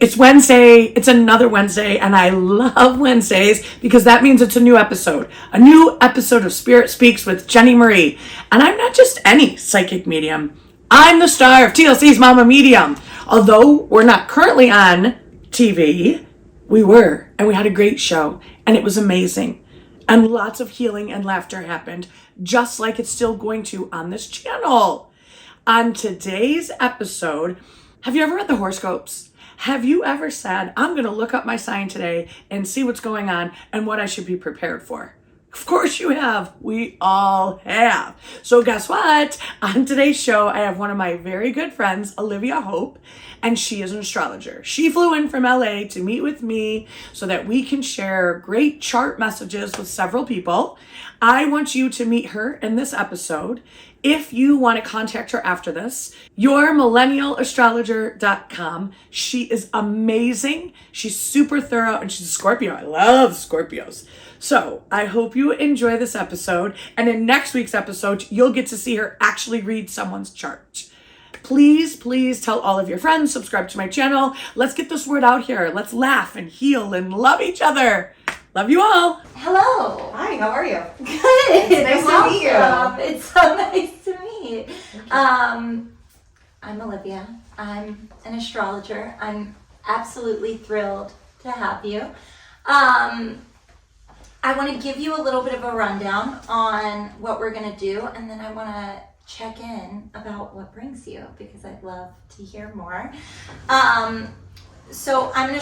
It's Wednesday. It's another Wednesday, and I love Wednesdays because that means it's a new episode. A new episode of Spirit Speaks with Jenny Marie. And I'm not just any psychic medium. I'm the star of TLC's Mama Medium. Although we're not currently on TV, we were, and we had a great show, and it was amazing. And lots of healing and laughter happened, just like it's still going to on this channel. On today's episode, have you ever read the horoscopes? Have you ever said, I'm going to look up my sign today and see what's going on and what I should be prepared for? Of course you have. We all have. So guess what? On today's show, I have one of my very good friends, Olivia Hope, and she is an astrologer. She flew in from LA to meet with me so that we can share great chart messages with several people. I want you to meet her in this episode. If you want to contact her after this, yourmillennialastrologer.com. She is amazing. She's super thorough, and she's a Scorpio. I love Scorpios. So I hope you enjoy this episode. And in next week's episode, you'll get to see her actually read someone's chart. Please, please tell all of your friends, subscribe to my channel. Let's get this word out here. Let's laugh and heal and love each other. Love you all. Hello. Hi, how are you? Good. It's nice to meet you. It's so nice to meet. I'm Olivia. I'm an astrologer. I'm absolutely thrilled to have you. I want to give you a little bit of a rundown on what we're going to do, and then I want to check in about what brings you, because I'd love to hear more. So I'm a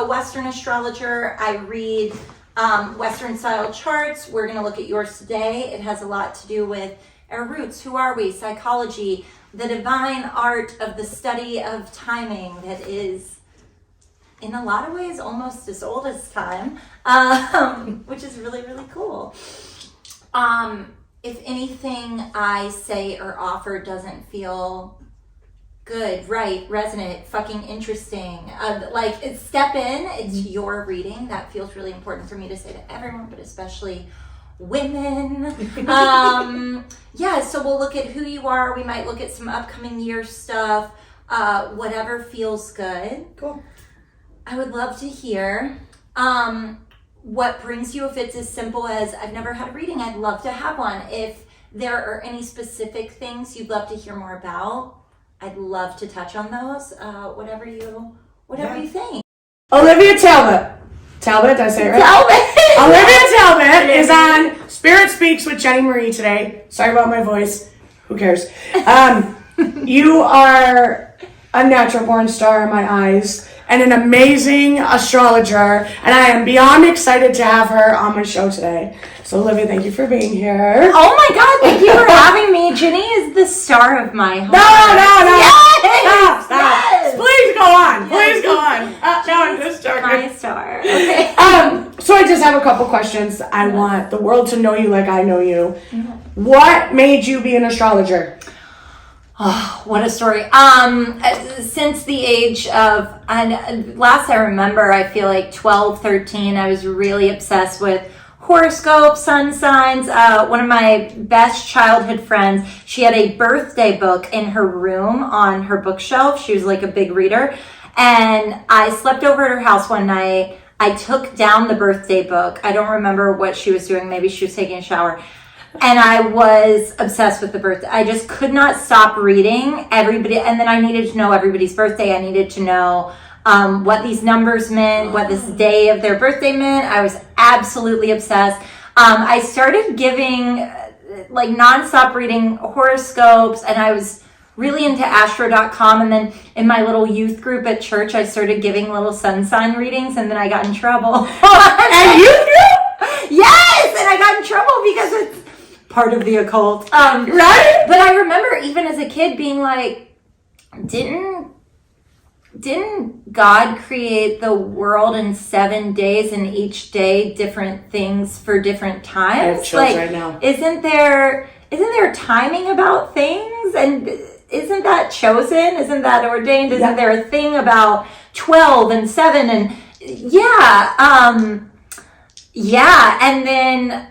Western astrologer. I read Western style charts. We're going to look at yours today. It has a lot to do with our roots. Who are we? Psychology, the divine art of the study of timing that is, in a lot of ways, almost as old as time, which is really, really cool. If anything I say or offer doesn't feel good, right, resonant, fucking interesting, step in. It's your reading. That feels really important for me to say to everyone, but especially women. So we'll look at who you are. We might look at some upcoming year stuff, whatever feels good. Cool. I would love to hear what brings you. If it's as simple as, I've never had a reading, I'd love to have one. If there are any specific things you'd love to hear more about, I'd love to touch on those. Whatever you think. Olivia Talbot. Talbot, did I say it right? Olivia Talbot is on Spirit Speaks with Jenny Marie today. Sorry about my voice. Who cares? You are a natural born star in my eyes and an amazing astrologer, and I am beyond excited to have her on my show today. So Olivia, thank you for being here. Oh my God, thank you for having me. Jenny is the star of my home. No. Yes! Stop. Yes! Please go on. Please go on. No, I'm just joking. My star. Okay. So I just have a couple questions. I want the world to know you like I know you. Mm-hmm. What made you be an astrologer? Oh, what a story. Since the age of, last I remember, I feel like 12, 13, I was really obsessed with horoscopes, sun signs. One of my best childhood friends, she had a birthday book in her room on her bookshelf. She was like a big reader. And I slept over at her house one night. I took down the birthday book. I don't remember what she was doing. Maybe she was taking a shower. And I was obsessed with the birthday. I just could not stop reading everybody. And then I needed to know everybody's birthday. I needed to know what these numbers meant, what this day of their birthday meant. I was absolutely obsessed. I started giving, nonstop reading horoscopes, and I was really into astro.com. And then in my little youth group at church, I started giving little sun sign readings, and then I got in trouble. And youth group? Yes! And I got in trouble because it's part of the occult. Right? But I remember even as a kid being like, didn't God create the world in 7 days, and each day different things for different times? I have chills right now. Isn't there timing about things? And isn't that chosen? Isn't that ordained? Isn't there a thing about 12 and 7? And and then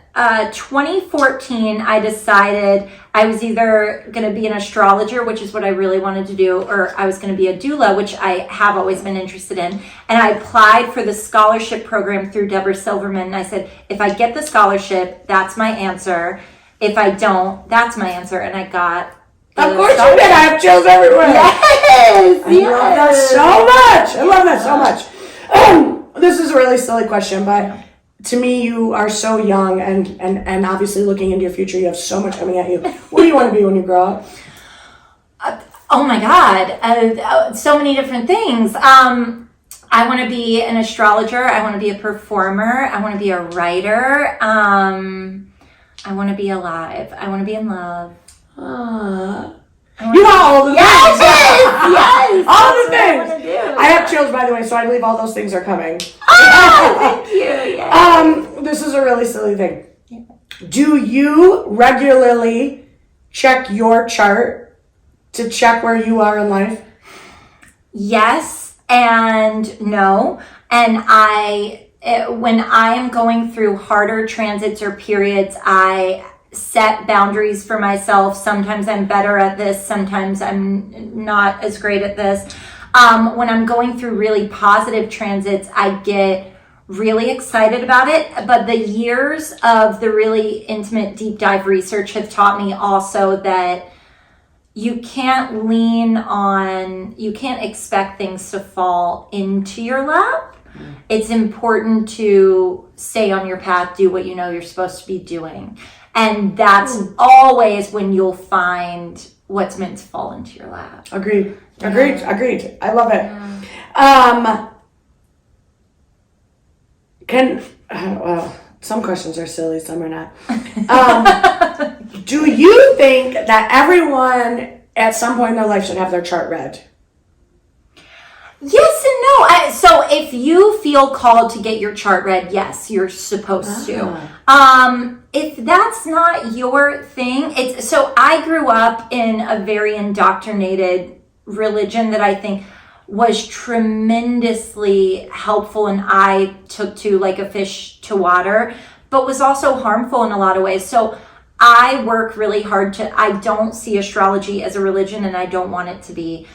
2014, I decided I was either going to be an astrologer, which is what I really wanted to do, or I was going to be a doula, which I have always been interested in. And I applied for the scholarship program through Deborah Silverman. And I said, if I get the scholarship, that's my answer. If I don't, that's my answer. And I got Of course you did. I have chills everywhere. Yes! I love that so much. I love that so much. This is a really silly question, but to me, you are so young, and obviously looking into your future, you have so much coming at you. What do you want to be when you grow up? Oh my God, so many different things. I want to be an astrologer. I want to be a performer. I want to be a writer. I want to be alive. I want to be in love. You got all the things. Yes, all the that's things. What I have chills, by the way, so I believe all those things are coming. Oh, thank you. Yes. This is a really silly thing. Do you regularly check your chart to check where you are in life? Yes and no. And when I am going through harder transits or periods, I set boundaries for myself. Sometimes I'm better at this. Sometimes I'm not as great at this. When I'm going through really positive transits, I get really excited about it. But the years of the really intimate deep dive research have taught me also that you can't you can't expect things to fall into your lap. It's important to stay on your path, do what you know you're supposed to be doing. And that's always when you'll find what's meant to fall into your lap. Agreed. I love it. Well, some questions are silly, some are not. Do you think that everyone at some point in their life should have their chart read? Yes and no. So if you feel called to get your chart read, yes, you're supposed to. If that's not your thing, so I grew up in a very indoctrinated religion that I think was tremendously helpful and I took to like a fish to water, but was also harmful in a lot of ways. So I work really hard I don't see astrology as a religion, and I don't want it to be.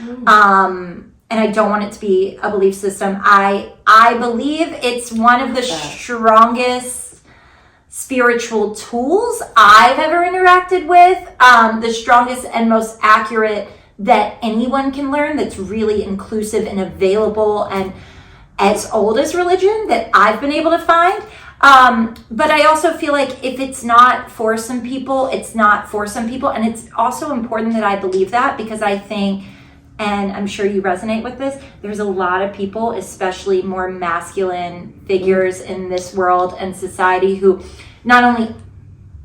And I don't want it to be a belief system. I believe it's one of the strongest spiritual tools I've ever interacted with. The strongest and most accurate that anyone can learn, that's really inclusive and available and as old as religion that I've been able to find. But I also feel like if it's not for some people, it's not for some people. And it's also important that I believe that, because I think, and I'm sure you resonate with this, there's a lot of people, especially more masculine figures in this world and society, who not only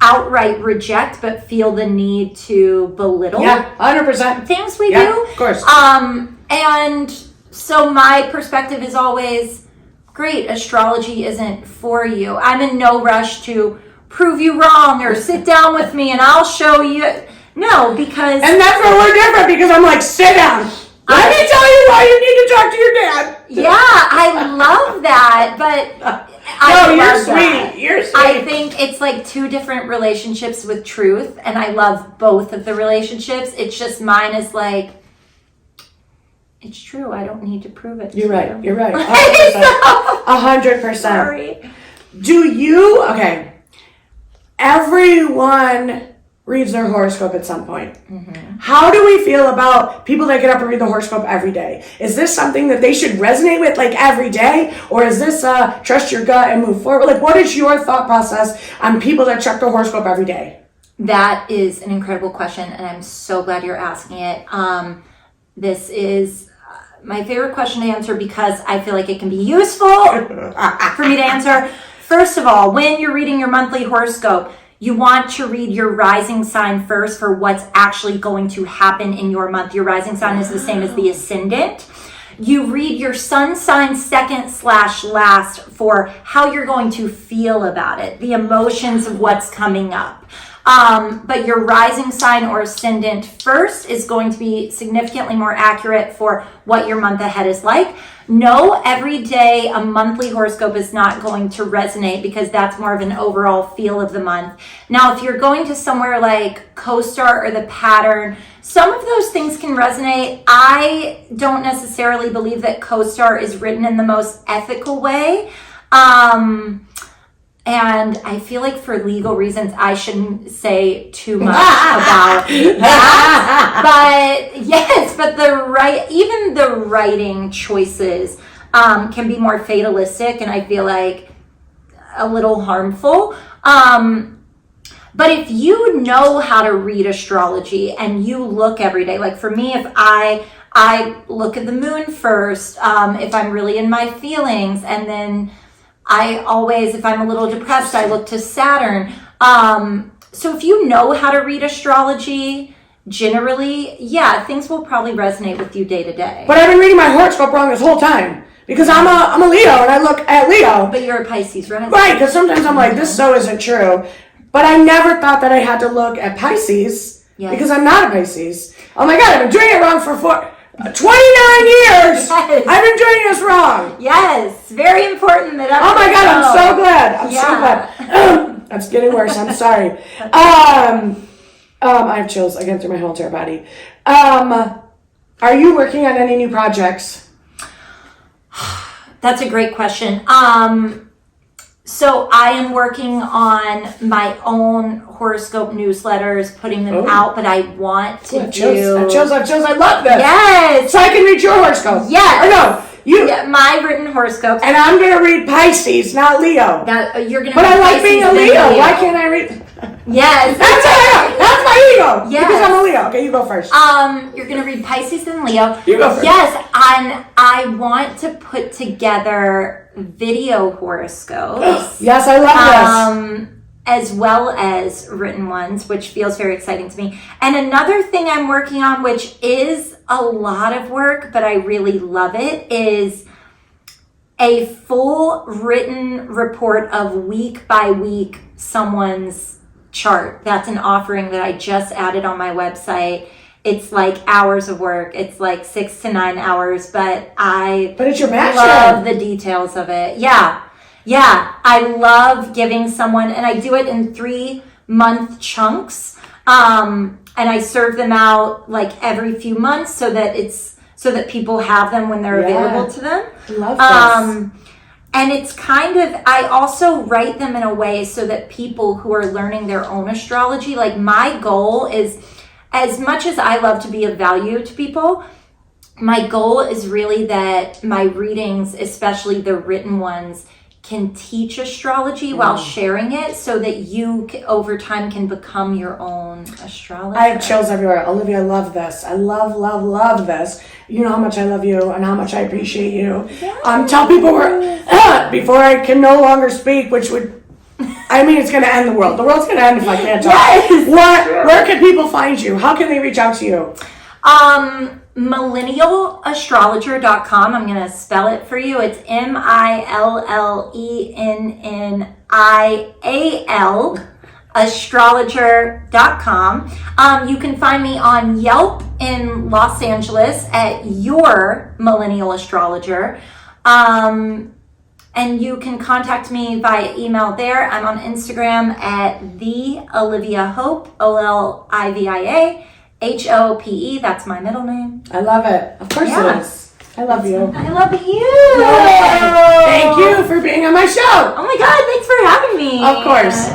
outright reject, but feel the need to belittle 100% things we do. Of course. And so my perspective is always, great, astrology isn't for you. I'm in no rush to prove you wrong or sit down with me and I'll show you. No, because... And that's where we're different, because I'm like, sit down. Let me tell you why you need to talk to your dad. Yeah, I love that, but... You're sweet. I think it's like two different relationships with truth, and I love both of the relationships. It's just mine is like, it's true. I don't need to prove it. You're right. 100%. Sorry. Okay, everyone reads their horoscope at some point. Mm-hmm. How do we feel about people that get up and read the horoscope every day? Is this something that they should resonate with like every day? Or is this trust your gut and move forward? Like, what is your thought process on people that check their horoscope every day? That is an incredible question, and I'm so glad you're asking it. This is my favorite question to answer because I feel like it can be useful for me to answer. First of all, when you're reading your monthly horoscope, you want to read your rising sign first for what's actually going to happen in your month. Your rising sign is the same as the ascendant. You read your sun sign second/last for how you're going to feel about it, the emotions of what's coming up. But your rising sign or ascendant first is going to be significantly more accurate for what your month ahead is like. No, every day a monthly horoscope is not going to resonate because that's more of an overall feel of the month. Now, if you're going to somewhere like CoStar or The Pattern, some of those things can resonate. I don't necessarily believe that CoStar is written in the most ethical way. And I feel like for legal reasons, I shouldn't say too much about that. But yes, but even the writing choices can be more fatalistic, and I feel like a little harmful. But if you know how to read astrology and you look every day, like for me, if I look at the moon first, if I'm really in my feelings, and then I always, if I'm a little depressed, I look to Saturn. So if you know how to read astrology, generally, yeah, things will probably resonate with you day to day. But I've been reading my horoscope wrong this whole time because I'm a Leo and I look at Leo. But you're a Pisces, right? Right, because sometimes I'm like, this so isn't true. But I never thought that I had to look at Pisces because I'm not a Pisces. Oh my God, I've been doing it wrong for 29 years! Yes. I've been doing this wrong! Yes, very important that Oh my God, I'm so glad. I'm so glad. That's getting worse, I'm sorry. I have chills again through my whole entire body. Are you working on any new projects? That's a great question. So I am working on my own horoscope newsletters, putting them out, but I want to I chills. I love this. Yes. So I can read your horoscope. Yes. Or no, my written horoscopes. And I'm going to read Pisces, not Leo. You're going to. But I like being a Leo. Why can't I read? Yes. That's my ego. Yes. Because I'm a Leo. Okay, you go first. You're going to read Pisces and Leo. You go first. Yes, and I want to put together video horoscopes. Yes, I love this. As well as written ones, which feels very exciting to me. And another thing I'm working on, which is a lot of work, but I really love it, is a full written report of week by week someone's chart. That's an offering that I just added on my website. It's like hours of work. It's like 6 to 9 hours, but it's your passion. Love the details of it. Yeah. I love giving someone, and I do it in 3-month chunks. And I serve them out like every few months so that people have them when they're available to them. I love this. And it's I also write them in a way so that people who are learning their own astrology, like my goal is, as much as I love to be of value to people, my goal is really that my readings, especially the written ones, can teach astrology while sharing it so that you over time can become your own astrologer. I have chills everywhere. Olivia, I love this. I love this. You know how much I love you and how much I appreciate you. Yes. Tell people before I can no longer speak, which would, I mean, it's going to end the world. The world's going to end if I can't talk. Yes. Where can people find you? How can they reach out to you? millennialastrologer.com. I'm going to spell it for you. It's MILLENNIAL astrologer.com. You can find me on Yelp in Los Angeles at Your Millennial Astrologer. And you can contact me via email there. I'm on Instagram at the Olivia Hope, OLIVIA HOPE. That's my middle name. I love it. Of course it is. I love you. I love you. Thank you for being on my show. Oh my God, thanks for having me. Of course.